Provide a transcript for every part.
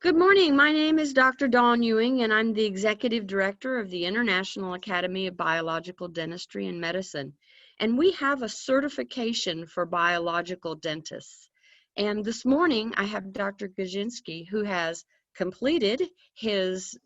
Good morning. My name is Dr. Dawn Ewing, and I'm the Executive Director of the International Academy of Biological Dentistry and Medicine. And we have a certification for biological dentists. And this morning, I have Dr. Gashinsky, who has completed his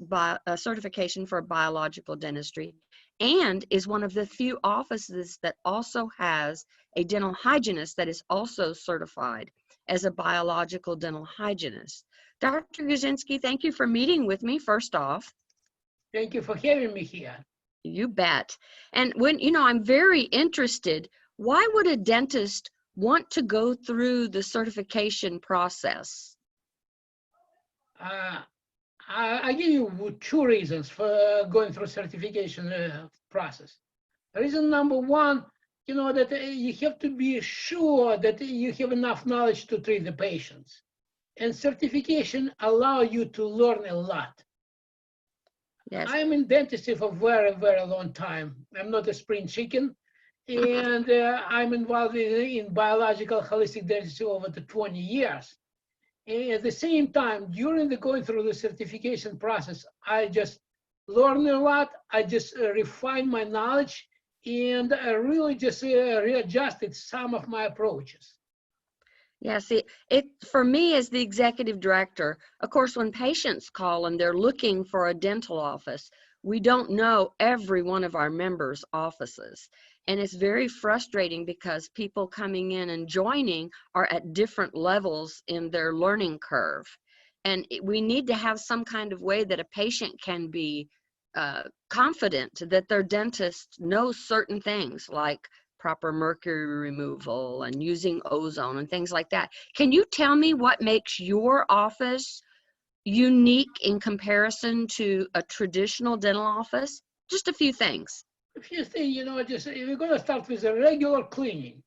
certification for biological dentistry and is one of the few offices that also has a dental hygienist that is also certified as a biological dental hygienist. Dr. Gashinsky, thank you for meeting with me, first off. Thank you for having me here. You bet. And I'm very interested, why would a dentist want to go through the certification process? I give you two reasons for going through certification process. Reason number one, that you have to be sure that you have enough knowledge to treat the patients. And certification allow you to learn a lot. Yes. I'm in dentistry for a very, very long time. I'm not a spring chicken. And I'm involved in biological holistic dentistry over the 20 years. And at the same time, during the going through the certification process, I just learned a lot. I just refined my knowledge, and I really just readjusted some of my approaches. Yeah, see, for me as the executive director, of course, when patients call and they're looking for a dental office, we don't know every one of our members' offices. And it's very frustrating because people coming in and joining are at different levels in their learning curve. And we need to have some kind of way that a patient can be confident that their dentist knows certain things, like proper mercury removal and using ozone and things like that. Can you tell me what makes your office unique in comparison to a traditional dental office? Just a few things. A few things, we're going to start with a regular cleaning.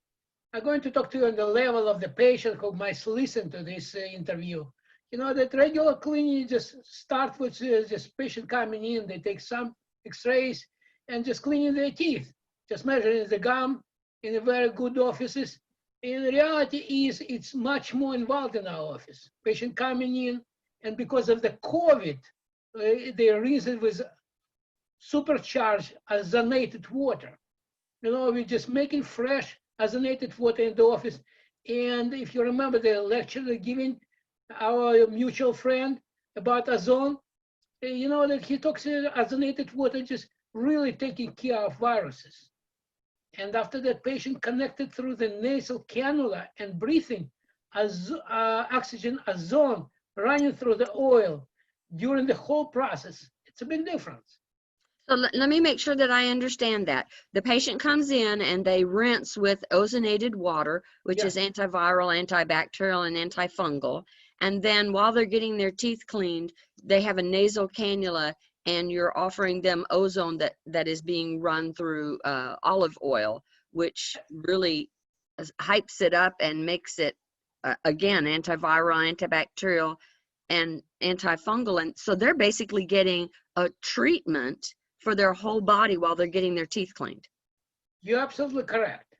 I'm going to talk to you on the level of the patient who might listen to this interview. That regular cleaning just start with just patient coming in, they take some x-rays and just cleaning their teeth, just measuring the gum in a very good offices. In reality is it's much more involved in our office. Patient coming in, and because of the COVID, the reason was supercharged ozonated water. We're just making fresh ozonated water in the office. And if you remember the lecture giving our mutual friend about ozone, that he talks ozonated water just really taking care of viruses. And after that patient connected through the nasal cannula and breathing oxygen ozone running through the oil during the whole process, it's a big difference. So let me make sure that I understand that. The patient comes in and they rinse with ozonated water, which is antiviral, antibacterial, and antifungal. And then while they're getting their teeth cleaned, they have a nasal cannula and you're offering them ozone that is being run through olive oil, which really hypes it up and makes it, again, antiviral, antibacterial, and antifungal. And so they're basically getting a treatment for their whole body while they're getting their teeth cleaned. You're absolutely correct.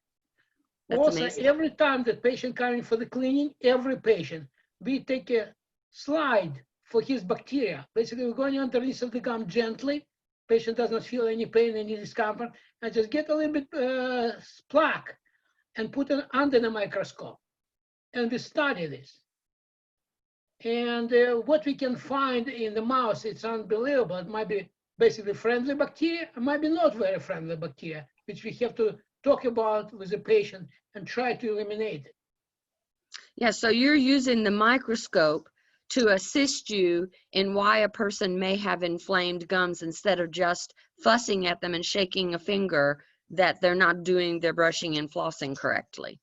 That's also, amazing. Every time the patient coming for the cleaning, every patient, we take a slide for his bacteria. Basically, we're going underneath of the gum gently. Patient does not feel any pain, any discomfort, and just get a little bit plaque and put it under the microscope. And we study this. And what we can find in the mouse, it's unbelievable. It might be basically friendly bacteria, it might be not very friendly bacteria, which we have to talk about with the patient and try to eliminate it. Yeah, so you're using the microscope to assist you in why a person may have inflamed gums instead of just fussing at them and shaking a finger that they're not doing their brushing and flossing correctly.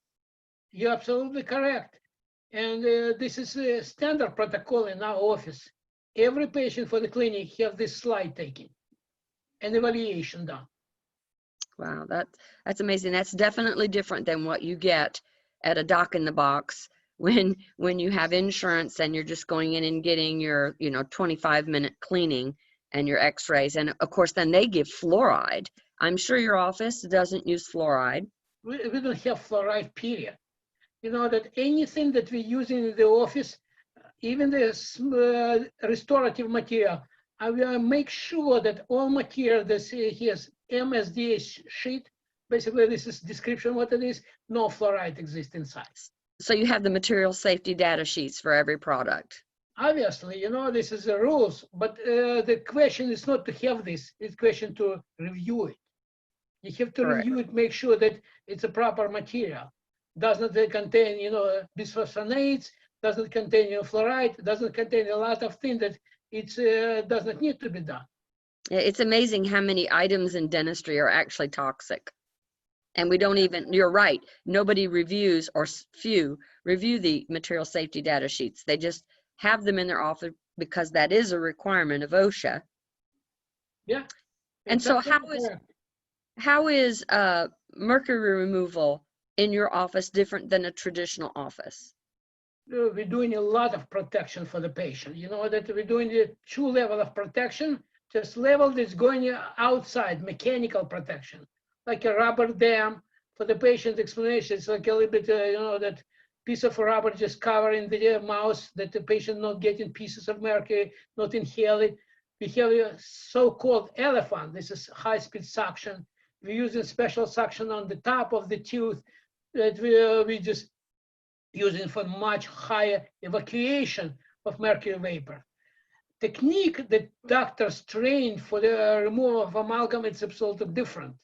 You're absolutely correct. And this is a standard protocol in our office. Every patient for the clinic have this slide taken and evaluation done. Wow, that's amazing. That's definitely different than what you get at a doc in the box when you have insurance and you're just going in and getting your 25-minute cleaning and your x-rays. And of course, then they give fluoride. I'm sure your office doesn't use fluoride. We don't have fluoride, period. That anything that we use in the office even this restorative material, I will make sure that all material that has MSDA sheet, basically this is description what it is, no fluoride exists inside. So you have the material safety data sheets for every product. Obviously, you know, this is the rules, but the question is not to have this, it's question to review it. You have to Correct. review it, make sure that it's a proper material. Does not contain, you know, bisphosphonates, doesn't contain, you know, fluoride, doesn't contain a lot of things that it does not need to be done. It's amazing how many items in dentistry are actually toxic. And we don't even, you're right, nobody reviews, or few review the material safety data sheets. They just have them in their office because that is a requirement of OSHA. Yeah. And so how is mercury removal in your office different than a traditional office? We're doing a lot of protection for the patient. You know that we're doing the 2 levels of protection, just level that's going outside, mechanical protection, like a rubber dam for the patient explanation. It's like a little bit, you know, that piece of rubber just covering the mouth, that the patient not getting pieces of mercury, not inhale it. We have a so-called elephant. This is high-speed suction. We're using special suction on the top of the tooth that we just using for much higher evacuation of mercury vapor. Technique that doctors train for the removal of amalgam is absolutely different,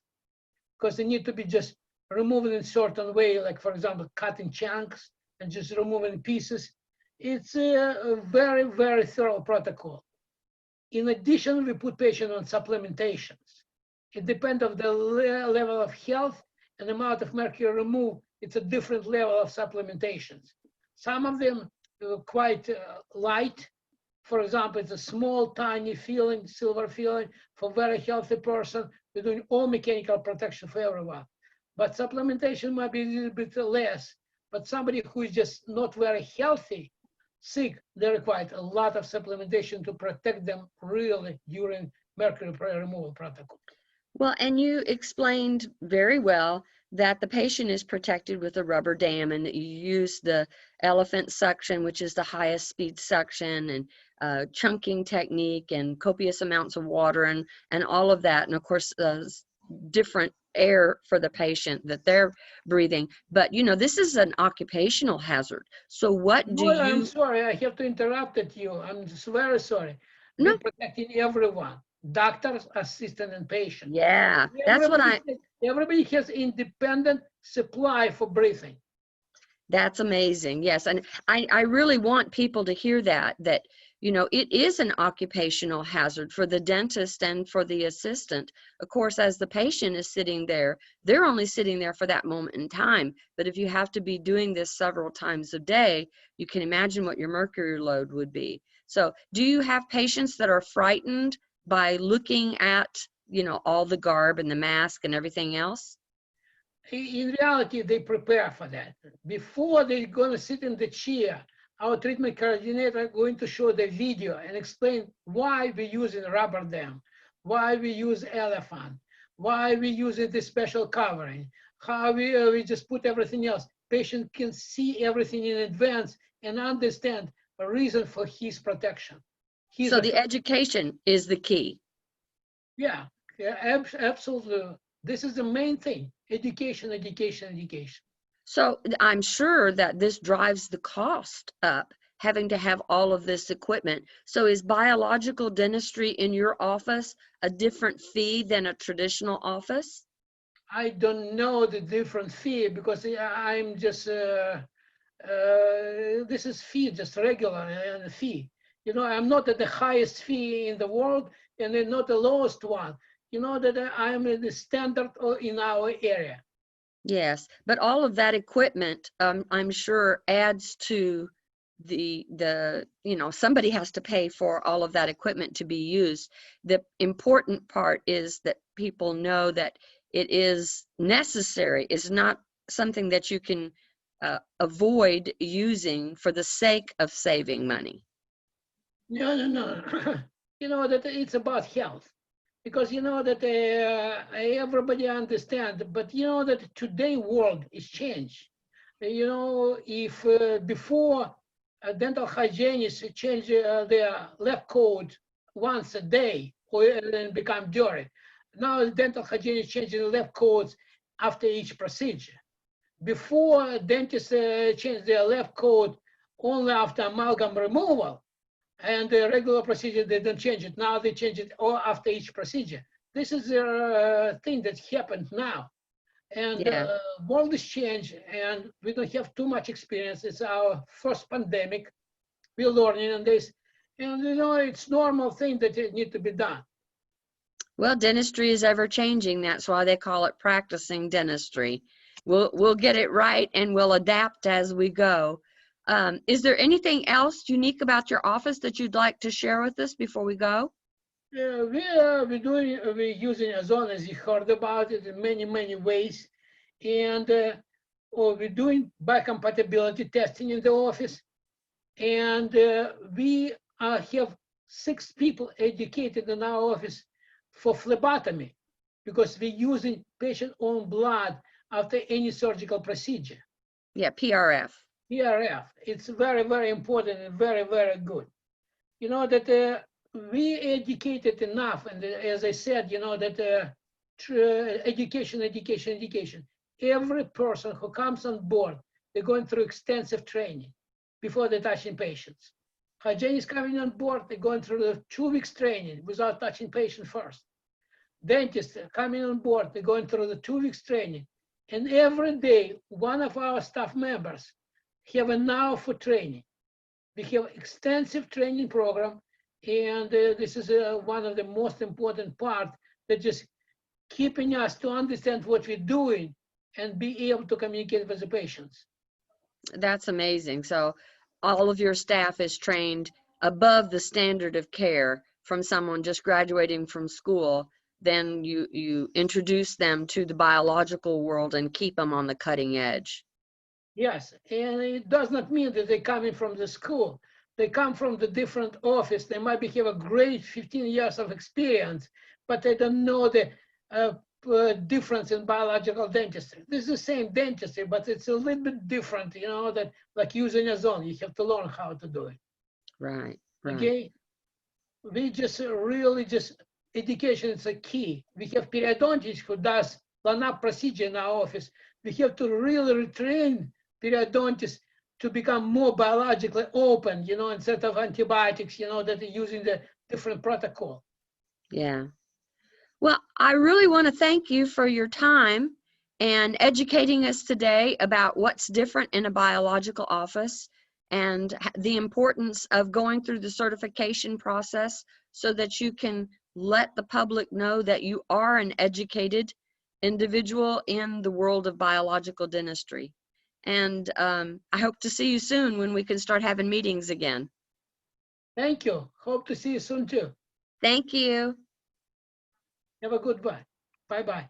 because they need to be just removed in a certain way, like for example, cutting chunks and just removing pieces. It's a very, very thorough protocol. In addition, we put patient on supplementations. It depends on the level of health and amount of mercury removed. It's a different level of supplementations. Some of them are quite light. For example, it's a small, tiny filling, silver filling for very healthy person. We're doing all mechanical protection for everyone. But supplementation might be a little bit less. But somebody who is just not very healthy, sick, they require a lot of supplementation to protect them really during mercury removal protocol. Well, and you explained very well that the patient is protected with a rubber dam, and that you use the elephant suction, which is the highest speed suction, and chunking technique, and copious amounts of water, and all of that. And of course, different air for the patient that they're breathing. But you know, this is an occupational hazard. So what do you? I'm sorry, I have to interrupt you. I'm just very sorry. No. We're protecting everyone. Doctors, assistant, and patient. Yeah, that's what everybody has independent supply for breathing. That's amazing. Yes, and I really want people to hear that you know, it is an occupational hazard for the dentist and for the assistant. Of course, as the patient is sitting there, they're only sitting there for that moment in time. But if you have to be doing this several times a day, you can imagine what your mercury load would be. So do you have patients that are frightened by looking at, you know, all the garb and the mask and everything else? In reality, they prepare for that. Before they're going to sit in the chair, our treatment coordinator is going to show the video and explain why we're using rubber dam, why we use elephant, why we using this special covering, how we just put everything else. Patient can see everything in advance and understand a reason for his protection. So the education is the key. Yeah, absolutely. This is the main thing: education, education, education. So I'm sure that this drives the cost up, having to have all of this equipment. So is biological dentistry in your office a different fee than a traditional office? I don't know the different fee, because I'm just, this is fee, just regular fee. You know, I'm not at the highest fee in the world, and then not the lowest one. You know that I'm in the standard in our area. Yes, but all of that equipment, I'm sure, adds to the you know, somebody has to pay for all of that equipment to be used. The important part is that people know that it is necessary. It's not something that you can avoid using for the sake of saving money. No. You know that it's about health. Because you know that everybody understands, but you know that today world is changed. You know, if before dental hygienists change their lab coat once a day or and become dirty. Now dental hygienists change the lab coats after each procedure. Before, dentists change their lab coat only after amalgam removal, and the regular procedure, they don't change it. Now they change it all after each procedure. This is a thing that happened now. And Yeah. world is changed, and we don't have too much experience. It's our first pandemic. We're learning on this. And you know, it's normal thing that it need to be done. Well, dentistry is ever changing. That's why they call it practicing dentistry. We'll get it right and we'll adapt as we go. Is there anything else unique about your office that you'd like to share with us before we go? We're using ozone, as you heard about it, in many ways. And we're doing biocompatibility testing in the office. And we have 6 people educated in our office for phlebotomy, because we're using patient own blood after any surgical procedure. Yeah, PRF. PRF, it's very important and very good. You know that we educated enough, and as I said, you know that education. Every person who comes on board, they're going through extensive training before they're touching patients. Hygienists coming on board, they're going through the 2 weeks training without touching patient first. Dentists coming on board, they're going through the 2 weeks training. And every day, one of our staff members have an hour for training. We have extensive training program, and this is one of the most important part, that just keeping us to understand what we're doing and be able to communicate with the patients. That's amazing. So all of your staff is trained above the standard of care from someone just graduating from school. Then you introduce them to the biological world and keep them on the cutting edge. Yes, and it does not mean that they're coming from the school. They come from the different office. They might have a great 15 years of experience, but they don't know the difference in biological dentistry. This is the same dentistry, but it's a little bit different, you know, that like using a zone, you have to learn how to do it. Right. Okay? We just really education is a key. We have periodontist who does line-up procedure in our office. We have to really retrain periodontists to become more biologically open, you know, instead of antibiotics, you know, that are using the different protocol. Yeah. Well, I really want to thank you for your time and educating us today about what's different in a biological office and the importance of going through the certification process so that you can let the public know that you are an educated individual in the world of biological dentistry. And I hope to see you soon when we can start having meetings again. Thank you. Hope to see you soon too. Thank you. Have a good one. Bye-bye.